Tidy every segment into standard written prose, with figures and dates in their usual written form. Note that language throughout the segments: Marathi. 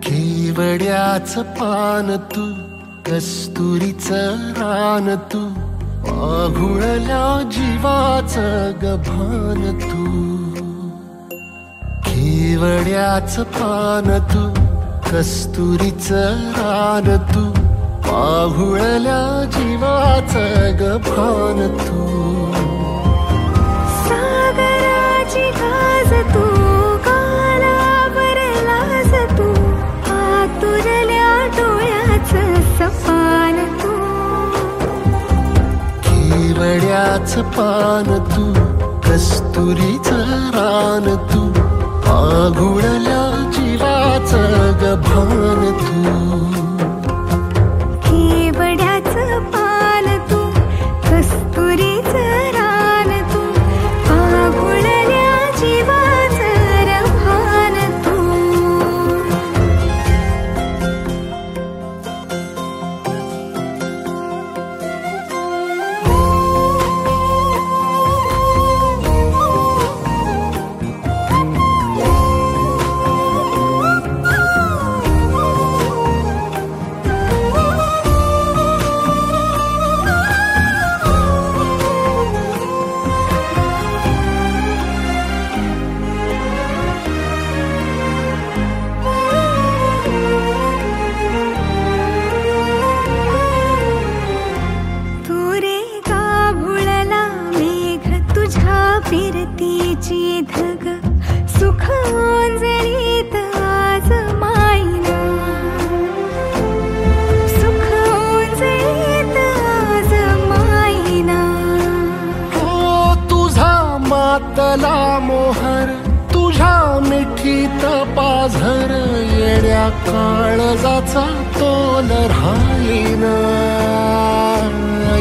केवड्याचं पान तू, कस्तुरीचं रान तू, पाघुळल्या जीवाचं गभान तू. केवड्याचं पान तू, कस्तुरीचं रान तू, पाघुळल्या जीवाचं गभान तू. सागराची गाज तू, कालावर लाज तू, आतुरल्या डोळ्याचं सपान तू. केवड्याचं पान तू, कस्तुरीचं रान तू, पाघुळल्या जीवाचं गभान तू. केवड्याचं पान तू, कस्तुरीचं रान तू, पाघुळल्या जीवाचं रभान तू. फिरतीची धग सुख ओंजळीत आज मायना, सुख ओंजळीत आज मायना. हो तुझा मातला मोहर, तुझ्या मिठीत पाझर, येड्या काळजाचा तोल राहीना,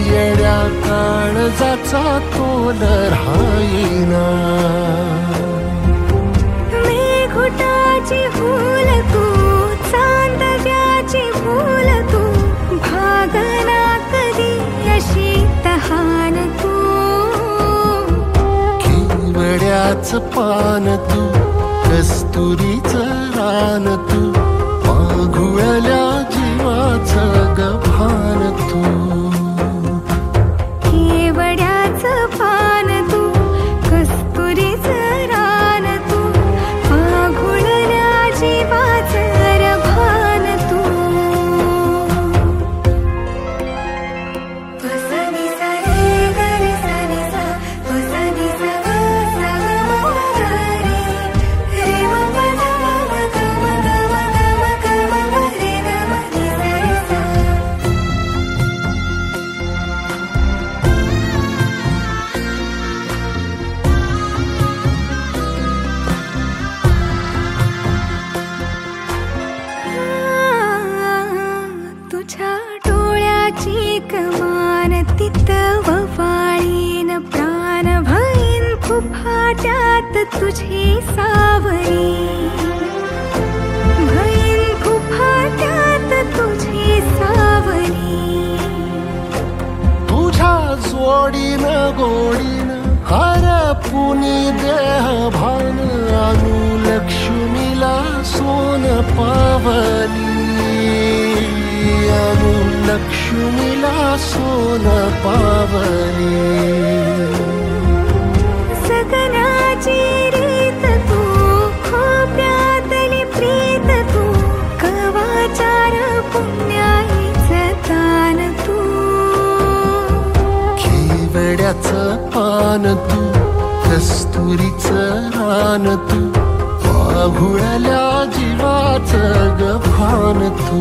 येड्या काळजाचा तोल राहीना. मेघुटाची फूल तू, चांदव्याची फूल तू, भागना कधी अशी तहान तू. केवड्याचं पान तू, कस्तुरीचं रान तू, पाघुळल्या जीवाचं गभान तू. केवड्याचं पान तू, कस्तुरीचं रान तू, पाघुळल्या जीवाचं रभान तू. वसनी सा रे ग रे सा रे सा, वसनी सा ग सा ग म ग रे, रे म प द म ग ग म ग म ग म ग म रे ग म रे सा रे सा. तुझ्या डोळ्याची कमान तिथं ववाळीन, प्राण भईन फुफाट्यात तुझी सावरी, भईन फुफाट्यात तुझी सावरी. तुझ्या जोडीनं गोडीनं हरपुनी देह भान, अनुलक्ष्मीला सोन पावली, अनुलक्ष्मीला सोन पावली. सगनाची रीत तू, खोप्यातली प्रीत तू, कवाचार पुण्याईचं दान तू. केवड्याचं पान तू, कस्तुरीचं रान तू, पाघुळल्या जीवाचं गभान तू.